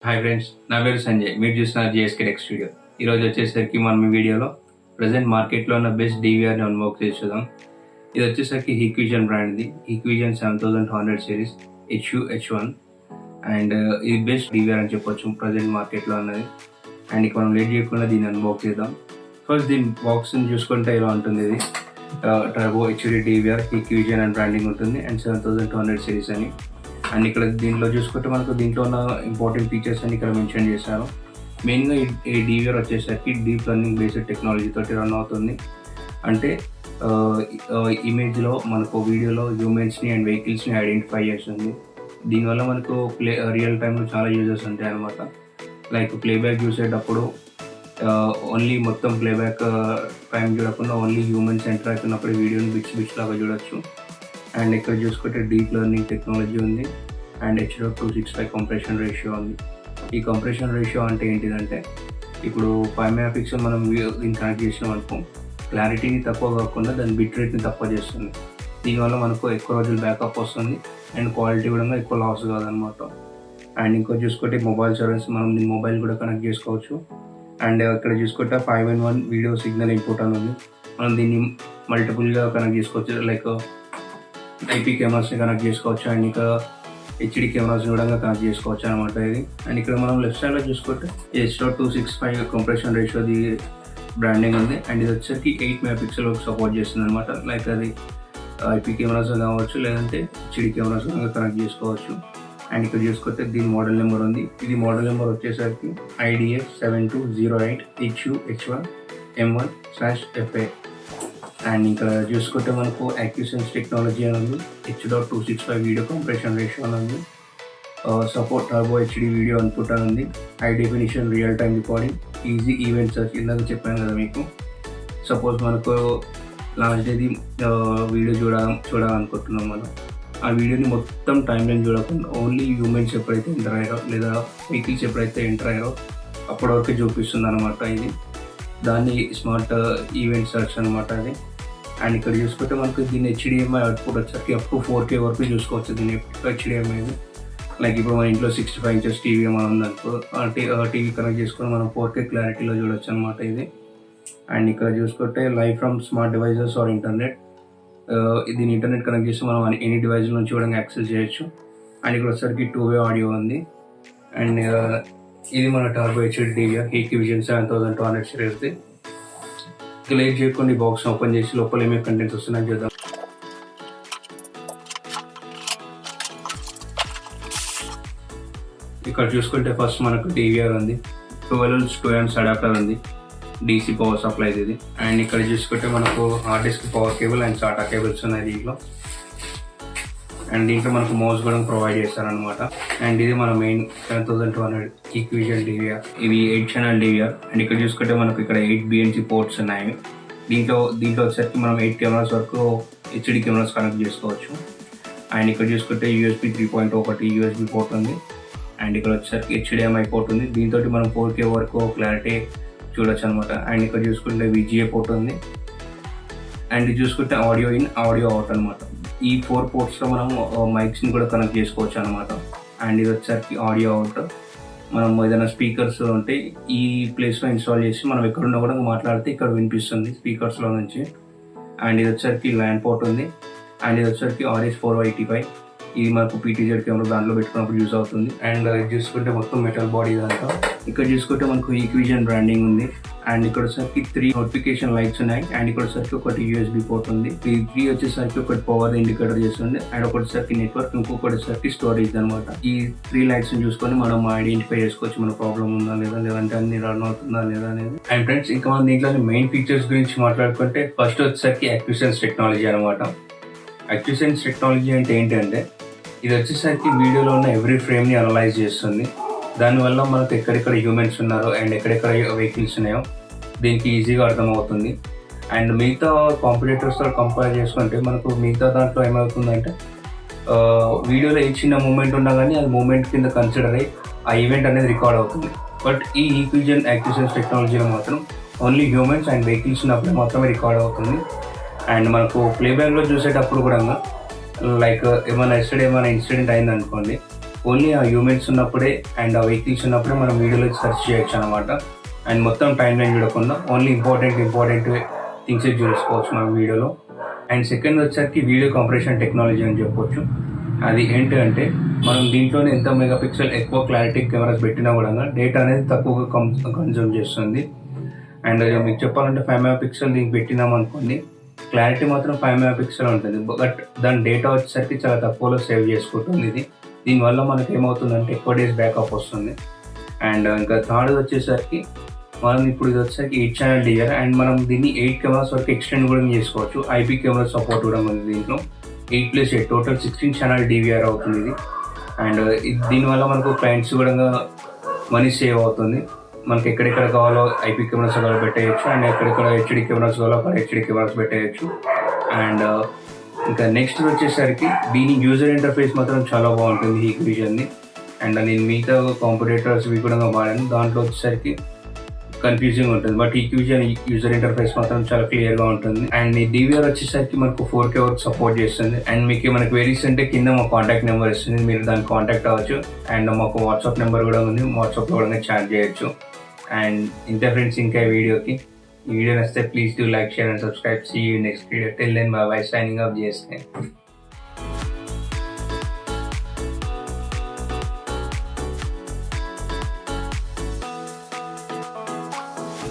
Hi friends, నా పేరు సంజయ్. మీరు చూస్తున్నారు జిఎస్కే టెక్ స్టూడియో. ఈరోజు వచ్చేసరికి మనం ఈ వీడియోలో ప్రజెంట్ మార్కెట్లో ఉన్న బెస్ట్ డీవీఆర్ని అన్బాక్స్ చేద్దాం. ఇది వచ్చేసరికి హీక్విజన్ బ్రాండ్ది. హీక్విజన్ 7200 సిరీస్ HU-H1 అండ్ ఇది బెస్ట్ డీవీఆర్ అని చెప్పొచ్చు ప్రజెంట్ మార్కెట్లో ఉన్నది. అండ్ ఇక మనం లేట్ చేయకుండా దీన్ని అన్బాక్స్ చేద్దాం. ఫస్ట్ దీని బాక్స్ని చూసుకుంటే ఇలా ఉంటుంది. ఇది turbo HD DVR Hikvision and branding ఉంటుంది అండ్ 7200 సిరీస్ అని. అండ్ ఇక్కడ దీంట్లో చూసుకుంటే మనకు దీంట్లో ఉన్న ఇంపార్టెంట్ ఫీచర్స్ అని ఇక్కడ మెన్షన్ చేశారు. మెయిన్గా ఈ డీవీఆర్ వచ్చేసరికి డీప్ లెర్నింగ్ బేస్డ్ టెక్నాలజీ తోటి రన్ అవుతుంది. అంటే ఇమేజ్లో మనకు వీడియోలో హ్యూమన్స్ని అండ్ వెహికల్స్ని ఐడెంటిఫై చేస్తుంది. దీనివల్ల మనకు రియల్ టైంలో చాలా యూజెస్ ఉంటాయి అన్నమాట. లైక్ ప్లేబ్యాక్ చూసేటప్పుడు ఓన్లీ మొత్తం ప్లేబ్యాక్ టైం చూడకుండా ఓన్లీ హ్యూమన్స్ ఎంటర్ అవుతున్నప్పుడు వీడియోని బిట్స్ లాగా చూడొచ్చు. అండ్ ఇక్కడ చూసుకుంటే డీప్ లెర్నింగ్ టెక్నాలజీ ఉంది అండ్ H.265 కంప్రెషన్ రేషియో ఉంది. ఈ కంప్రెషన్ రేషియో అంటే ఏంటిదంటే ఇప్పుడు 5 మెగాపిక్సెల్ మనం దీన్ని కనెక్ట్ చేసినాం అనుకో, క్లారిటీని తక్కువ కాకుండా దాని బిట్ రేట్ని తక్కువ చేస్తుంది. దీనివల్ల మనకు ఎక్కువ రోజులు బ్యాకప్ వస్తుంది అండ్ క్వాలిటీ కూడా ఎక్కువ లాస్ కాదనమాట. అండ్ ఇంకో చూసుకుంటే మొబైల్ సర్వీస్, మనం దీన్ని మొబైల్ కూడా కనెక్ట్ చేసుకోవచ్చు. అండ్ ఇక్కడ చూసుకుంటే 5-in-1 వీడియో సిగ్నల్ ఇన్పుట్ అని ఉంది. మనం దీన్ని మల్టిపుల్గా కనెక్ట్ చేసుకోవచ్చు. లైక్ ఐపీ కెమెరాస్ని కనెక్ట్ చేసుకోవచ్చు అండ్ ఇంకా హెచ్డి కెమెరాస్ని కూడా కనెక్ట్ చేసుకోవచ్చు అనమాట ఇది. అండ్ ఇక్కడ మనం లెఫ్ట్ సైడ్లో చూసుకుంటే H.265 కంప్రెషన్ రేషియోది బ్రాండింగ్ ఉంది అండ్ ఇది వచ్చేసరికి 8 మెగాపిక్సెల్ సపోర్ట్ చేస్తుంది అనమాట. లైక్ అది ఐపీ కెమెరాస్ కావచ్చు లేదంటే హెచ్డి కెమెరాస్ కనెక్ట్ చేసుకోవచ్చు. అండ్ ఇక్కడ చూసుకుంటే దీని మోడల్ నెంబర్ ఉంది. ఇది మోడల్ నెంబర్ వచ్చేసరికి IDF 7208 HU-H1 M1/FA. అండ్ ఇక్కడ చూసుకుంటే మనకు యాక్యూసెన్స్ టెక్నాలజీ అని ఉంది. H.265 వీడియో కంప్రెషన్ రేషియో అని ఉంది. Support turbo HD video input అని ఉంది. High definition real time recording, easy event search. ఇందాక చెప్పాను కదా మీకు, సపోజ్ మనకు లాస్ట్ డేది వీడియో చూడాలనుకుంటున్నాం మనం, ఆ వీడియోని మొత్తం టైం లైన్ చూడకుండా ఓన్లీ హ్యూమన్స్ ఎప్పుడైతే ఎంటర్ అయ్యారో లేదా వెహికల్స్ ఎప్పుడైతే ఎంటర్ అయ్యారో అప్పటి వరకు చూపిస్తుంది అనమాట. ఇది దాన్ని స్మార్ట్ ఈవెంట్ సర్చ్ అనమాట అది. అండ్ ఇక్కడ చూసుకుంటే మనకు దీన్ని HDMI అవుట్పుట్ వచ్చేసరికి అప్ టు 4K వరకు చూసుకోవచ్చు. దీన్ని HDMI లైక్ ఇప్పుడు మన ఇంట్లో 65 ఇంచెస్ టీవీ మనం ఉందనుకో, టీవీ కనెక్ట్ చేసుకొని మనం 4K క్లారిటీలో చూడొచ్చు అనమాట ఇది. అండ్ ఇక్కడ చూసుకుంటే live from smart devices are internet. దీన్ని ఇంటర్నెట్ కనెక్ట్ చేస్తే మనం ఎనీ డివైస్ నుంచి కూడా యాక్సెస్ చేయొచ్చు. అండ్ ఇక్కడ వచ్చేసరికి 2-way ఆడియో ఉంది. అండ్ ఇది మన టర్బో హెచ్డి డీవీఆర్ హీక్విజన్ 7200 సిరీస్ది. లేట్ చేయకుండా ఈ బాక్స్ ఓపెన్ చేసి లోపల ఏమేమి కంటెంట్స్ వస్తున్నాయని చూద్దాం. ఇక్కడ చూసుకుంటే ఫస్ట్ మనకు డీవీఆర్ ఉంది, 12 2 అడాప్టర్ ఉంది, DC పవర్ సప్లై ఇది. అండ్ ఇక్కడ చూసుకుంటే మనకు hard disk power cable and SATA cables ఉన్నాయి దీంట్లో. అండ్ దీంట్లో మనకు మౌస్ కూడా ప్రొవైడ్ చేస్తారనమాట. అండ్ ఇది మన మెయిన్ 7200 హీక్విజన్ డీవీఆర్. ఇది 8 ఛానల్ డీవీఆర్. అండ్ ఇక్కడ చూసుకుంటే మనకు ఇక్కడ 8 BNC పోర్ట్స్ ఉన్నాయి. దీంట్లో వచ్చేసరికి మనం 8 కెమెరాస్ వరకు హెచ్డి కెమెరాస్ కనెక్ట్ చేసుకోవచ్చు. అండ్ ఇక్కడ చూసుకుంటే USB 3.0 ఒకటి USB పోర్ట్ ఉంది. అండ్ ఇక్కడ వచ్చేసరికి HDMI పోర్ట్ ఉంది. దీంతో మనం 4K వరకు క్లారిటీ చూడొచ్చు అనమాట. అండ్ ఇక్కడ చూసుకుంటే VGA పోర్ట్ ఉంది. అండ్ ఇది చూసుకుంటే ఆడియో ఇన్ ఆడియో అవుట్ అనమాట. ఈ 4 పోర్ట్స్లో మనం మైక్స్ని కూడా కనెక్ట్ చేసుకోవచ్చు అనమాట. అండ్ ఇది వచ్చేసరికి ఆడియో అవుట్. మనం ఏదైనా స్పీకర్స్ ఉంటే ఈ ప్లేస్లో ఇన్స్టాల్ చేసి మనం ఎక్కడున్నా కూడా మాట్లాడితే ఇక్కడ వినిపిస్తుంది స్పీకర్స్లో నుంచి. అండ్ ఇది వచ్చేసరికి ల్యాండ్ పోర్ట్ ఉంది. అండ్ ఇది వచ్చేసరికి RS485. ఇది మనకు PTZ కెమెరా దాంట్లో పెట్టుకున్నప్పుడు యూజ్ అవుతుంది. అండ్ ఇది చూసుకుంటే మొత్తం మెటల్ బాడీ ఇదంతా. ఇక్కడ చూసుకుంటే మనకు హీక్విజన్ బ్రాండింగ్ ఉంది. అండ్ ఇక్కడ వచ్చేసరికి 3 నోటిఫికేషన్ లైట్స్ ఉన్నాయి. అండ్ ఇక్కడ వచ్చేసరికి ఒకటి USB పోర్ట్ ఉంది. ఈ 3 వచ్చేసరికి ఒకటి పవర్ ఇండికేటర్ చేస్తుంది అండ్ ఒకటిసరికి నెట్వర్క్, ఇంకొకటిసరికి స్టోరేజ్ అనమాట. ఈ 3 లైట్స్ చూసుకొని మనం ఐడెంటిఫై చేసుకోవచ్చు మన ప్రాబ్లం ఉందా లేదా, లేదంటే అన్ని రన్ అవుతుందా లేదా అనేది. అండ్ ఫ్రెండ్స్, ఇంకా మనం దీంట్లో మెయిన్ ఫీచర్స్ గురించి మాట్లాడుకుంటే ఫస్ట్ వచ్చేసరికి యాక్యూసెన్స్ టెక్నాలజీ అనమాట. యాక్యూసెన్స్ టెక్నాలజీ అంటే ఏంటంటే ఇది వచ్చేసరికి వీడియోలో ఉన్న ఎవ్రీ ఫ్రేమ్ని అనలైజ్ చేస్తుంది. దానివల్ల మనకు ఎక్కడెక్కడ హ్యూమన్స్ ఉన్నారో అండ్ ఎక్కడెక్కడ వెహికల్స్ ఉన్నాయో దీనికి ఈజీగా అర్థమవుతుంది. అండ్ మిగతా కాంపిటేటర్స్తో కంపేర్ చేసుకుంటే మనకు మిగతా దాంట్లో ఏమవుతుందంటే వీడియోలో ఏ చిన్న మూమెంట్ ఉన్నా కానీ అది మూమెంట్ కింద కన్సిడర్ అయ్యి ఆ ఈవెంట్ అనేది రికార్డ్ అవుతుంది. బట్ ఈ హీక్విజన్ యాక్యూసెన్స్ టెక్నాలజీలో మాత్రం ఓన్లీ హ్యూమన్స్ అండ్ వెహికల్స్ ఉన్నప్పుడు మాత్రమే రికార్డ్ అవుతుంది. అండ్ మనకు ప్లేబ్యాక్లో చూసేటప్పుడు కూడా లైక్ ఏమైనా ఇన్సిడెంట్ అయింది అనుకోండి, ఓన్లీ ఆ హ్యూమెన్స్ ఉన్నప్పుడే అండ్ ఆ వెహికల్స్ ఉన్నప్పుడే మనం వీడియోలో సెర్చ్ చేయొచ్చు అనమాట. అండ్ మొత్తం టైం లైన్ చూడకుండా ఓన్లీ ఇంపార్టెంట్ థింగ్స్ చూసుకోవచ్చు మనం వీడియోలో. అండ్ సెకండ్ వచ్చేసరికి వీడియో కంప్రెషన్ టెక్నాలజీ అని చెప్పొచ్చు. అది ఏంటంటే మనం దీంట్లోనే ఎంత మెగాపిక్సెల్ ఎక్కువ క్లారిటీ కెమెరాస్ పెట్టినా కూడా డేటా అనేది తక్కువగా కన్జ్యూమ్ చేస్తుంది. అండ్ మీకు చెప్పాలంటే 5 మెగాపిక్సెల్ దీనికి పెట్టినాం అనుకోండి, క్లారిటీ మాత్రం 5 మెగాపిక్సెల్ ఉంటుంది. బట్ దాని డేటా వచ్చేసరికి చాలా తక్కువలో సేవ్ చేసుకుంటుంది ఇది. దీనివల్ల మనకి ఏమవుతుందంటే ఎక్కువ డేస్ బ్యాకప్ వస్తుంది. అండ్ ఇంకా థర్డ్ వచ్చేసరికి మనం ఇప్పుడు ఇది వచ్చేసరికి 8 ఛానల్ డిఆర్ అండ్ మనం దీన్ని 8 కెమెరాస్ వరకు ఎక్స్టెండ్ కూడా చేసుకోవచ్చు. ఐపీ కెమెరా సపోర్ట్ కూడా ఉంది దీంట్లో. 8+8 టోటల్ 16 ఛానల్ డివిఆర్ అవుతుంది ఇది. అండ్ దీనివల్ల మనకు క్లయింట్స్ కూడా మనీ సేవ్ అవుతుంది. మనకి ఎక్కడెక్కడ కావాలో ఐపీ కెమెరాస్ అక్కడ పెట్టేయచ్చు అండ్ ఎక్కడెక్కడ హెచ్డి కెమెరాస్ కావాలో అక్కడ హెచ్డి కెమెరాస్ పెట్టేయచ్చు. అండ్ ఇంకా నెక్స్ట్ వచ్చేసరికి దీని యూజర్ ఇంటర్ఫేస్ మాత్రం చాలా బాగుంటుంది హీక్విజన్ది. అండ్ నేను మిగతా కాంపిటేటర్స్ కూడా వాడాను, దాంట్లో వచ్చేసరికి కన్ఫ్యూజింగ్ ఉంటుంది. బట్ హీక్విజన్ యూజర్ ఇంటర్ఫేస్ మాత్రం చాలా క్లియర్గా ఉంటుంది. అండ్ ఈ డివిఆర్ వచ్చేసరికి మనకు 4K వరకు సపోర్ట్ చేస్తుంది. అండ్ మీకు మనకు వెరీస్ అంటే కింద మా కాంటాక్ట్ నెంబర్ ఇస్తుంది, మీరు దాన్ని కాంటాక్ట్ అవ్వచ్చు. అండ్ మాకు వాట్సాప్ నెంబర్ కూడా ఉంది, వాట్సాప్లో కూడా చాట్ చేయొచ్చు. అండ్ ఇంత ఫ్రెండ్స్ ఇంకా ఈ వీడియో నచ్చితే please do like, share and subscribe. See you next video. Till then bye bye, signing off GSK.